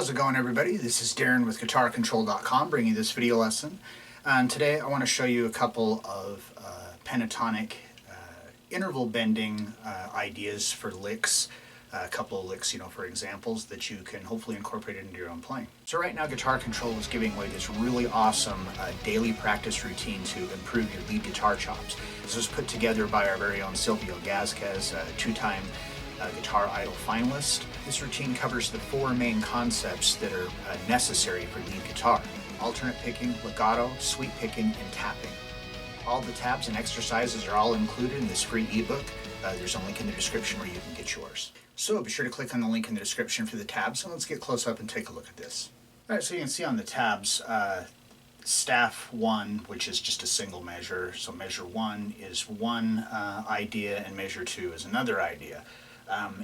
How's it going, everybody? This is Darrin with GuitarControl.com bringing you this video lesson. And today I want to show you a couple of pentatonic interval bending ideas for licks. A couple of licks, for examples that you can hopefully incorporate into your own playing. So right now Guitar Control is giving away this really awesome daily practice routine to improve your lead guitar chops. This was put together by our very own Silvio Gazquez, a two-time Guitar Idol finalist. This routine covers the four main concepts that are necessary for lead guitar: alternate picking, legato, sweep picking, and tapping. All the tabs and exercises are all included in this free ebook. There's a link in the description where you can get yours. So be sure to click on the link in the description for the tabs, and let's get close up and take a look at this. Alright, so you can see on the tabs, staff 1, which is just a single measure. So measure 1 is one idea, and measure 2 is another idea.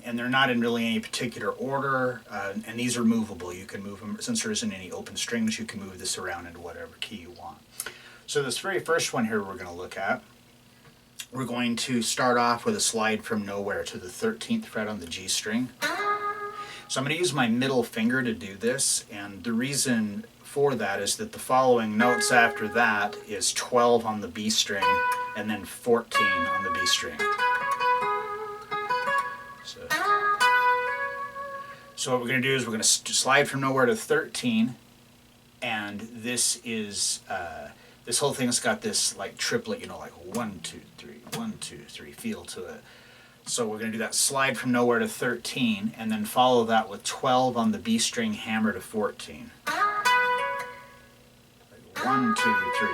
And they're not in really any particular order, and these are movable. You can move them, since there isn't any open strings, you can move this around into whatever key you want. So this very first one here we're going to look at, we're going to start off with a slide from nowhere to the 13th fret on the G string. So I'm going to use my middle finger to do this, and the reason for that is that the following notes after that is 12 on the B string and then 14 on the B string. So what we're going to do is we're going to slide from nowhere to 13, and this is this whole thing's got this like triplet, like 1, 2, 3, 1, 2, 3 feel to it. So we're going to do that slide from nowhere to 13, and then follow that with 12 on the B string, hammer to 14. Like 1, 2, 3.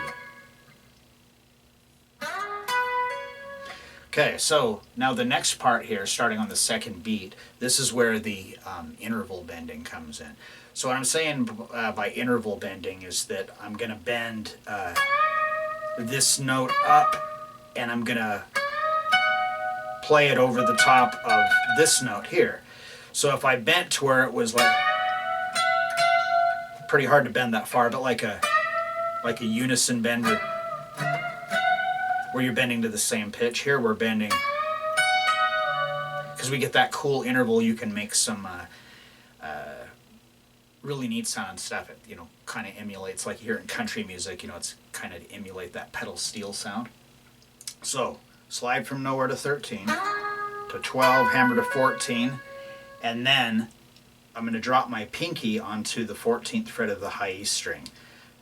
Okay, so now the next part here, starting on the second beat, this is where the interval bending comes in. So what I'm saying by interval bending is that I'm going to bend this note up, and I'm going to play it over the top of this note here. So if I bent to where it was like, pretty hard to bend that far, but like a unison bend where you're bending to the same pitch. Here we're bending, because we get that cool interval, you can make some really neat sound stuff. It kind of emulates, like you hear in country music, it's kind of emulate that pedal steel sound. So slide from nowhere to 13, to 12, hammer to 14, and then I'm going to drop my pinky onto the 14th fret of the high E string.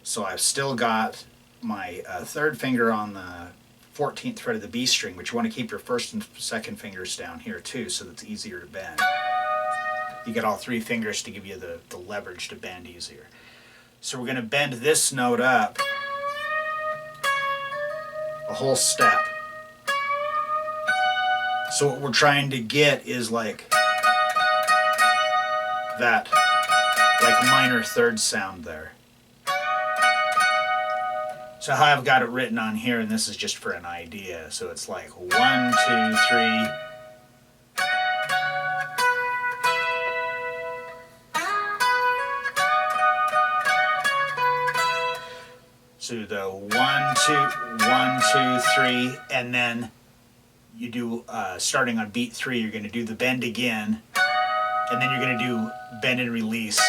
So I've still got my third finger on the 14th fret of the B string, but you want to keep your first and second fingers down here too, so that it's easier to bend. You get all three fingers to give you the leverage to bend easier. So we're going to bend this note up a whole step. So what we're trying to get is like that minor third sound there. So how I've got it written on here, and this is just for an idea, so it's like 1, 2, 3. So the 1, 2, 3, and then you do, starting on beat 3, you're going to do the bend again, and then you're going to do bend and release.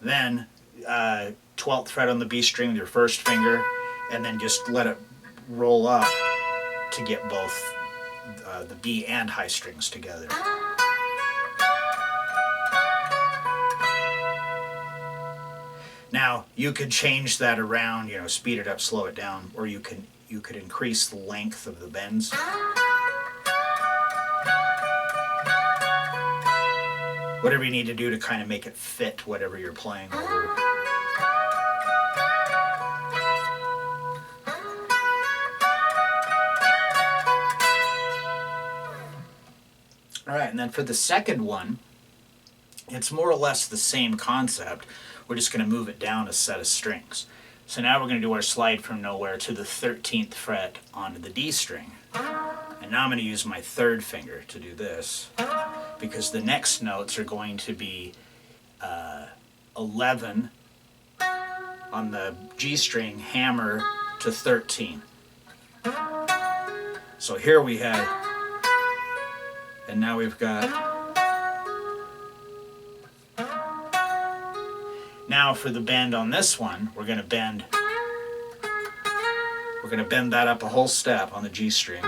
Then 12th fret on the B string with your first finger, and then just let it roll up to get both the B and high strings together. Now you could change that around, speed it up, slow it down, or you could increase the length of the bends. Whatever you need to do to kind of make it fit whatever you're playing over. Alright, and then for the second one, it's more or less the same concept. We're just going to move it down a set of strings. So now we're going to do our slide from nowhere to the 13th fret onto the D string. And now I'm going to use my third finger to do this, because the next notes are going to be 11 on the G string, hammer to 13. So here we had, and now we've got, now for the bend on this one, we're going to bend that up a whole step on the G string.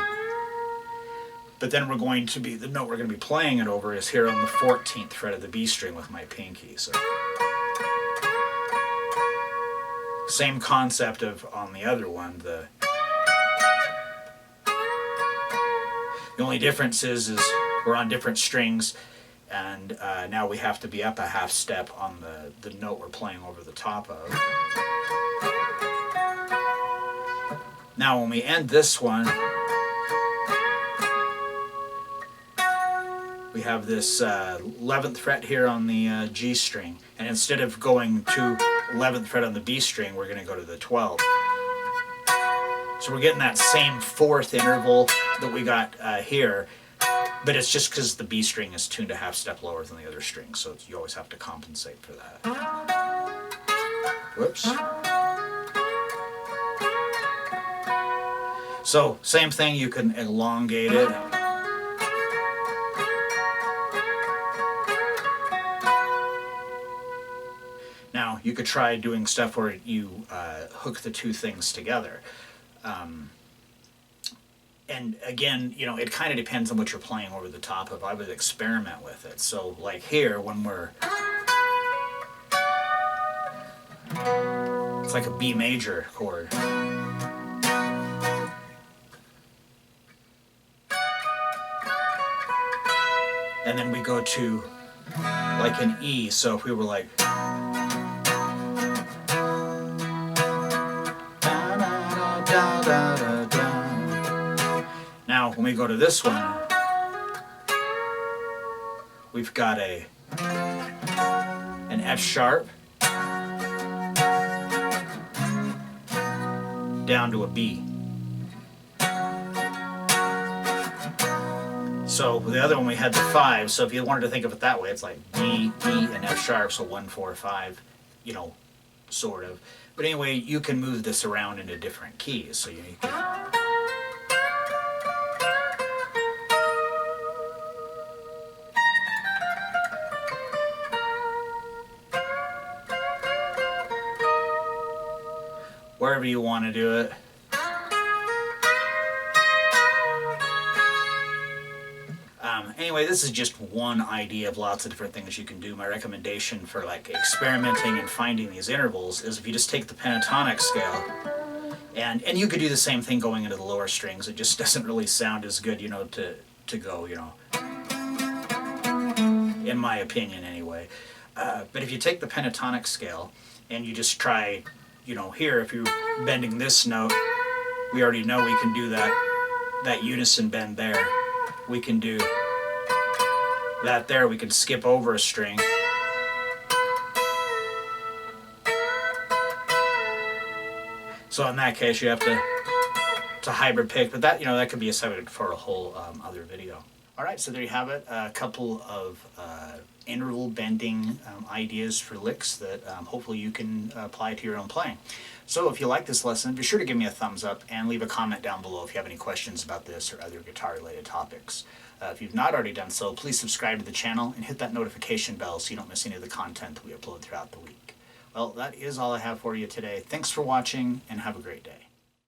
But then we're going to be, the note we're going to be playing it over is here on the 14th fret of the B string with my pinky. So same concept of on the other one. The only difference is we're on different strings, and now we have to be up a half step on the note we're playing over the top of. Now when we end this one, we have this 11th fret here on the G string, and instead of going to 11th fret on the B string, we're going to go to the 12th. So we're getting that same 4th interval that we got here, but it's just because the B string is tuned a half step lower than the other string, so you always have to compensate for that. Whoops. So same thing, you can elongate it. Now, you could try doing stuff where you hook the two things together. And again, you know, it kind of depends on what you're playing over the top of. I would experiment with it. So like here, when we're, it's like a B major chord. And then we go to like an E. So if we were like, now when we go to this one, we've got an F sharp down to a B. So the other one we had the 5, so if you wanted to think of it that way, it's like B, E, and F sharp, so 1, 4, 5, you know, sort of. But anyway, you can move this around into different keys, so you can... wherever you want to do it. Anyway, this is just one idea of lots of different things you can do. My recommendation for like experimenting and finding these intervals is if you just take the pentatonic scale, and you could do the same thing going into the lower strings. It just doesn't really sound as good, you know, to go, you know, in my opinion anyway. But if you take the pentatonic scale and you just try, you know, here, if you're bending this note, we already know we can do that unison bend there. We can do that there. We can skip over a string. So in that case, you have to hybrid pick, but that, you know, that could be a subject for a whole other video. All right, so there you have it. A couple of interval bending ideas for licks that hopefully you can apply to your own playing. So if you like this lesson, be sure to give me a thumbs up and leave a comment down below if you have any questions about this or other guitar-related topics. If you've not already done so, please subscribe to the channel and hit that notification bell so you don't miss any of the content that we upload throughout the week. Well, that is all I have for you today. Thanks for watching, and have a great day.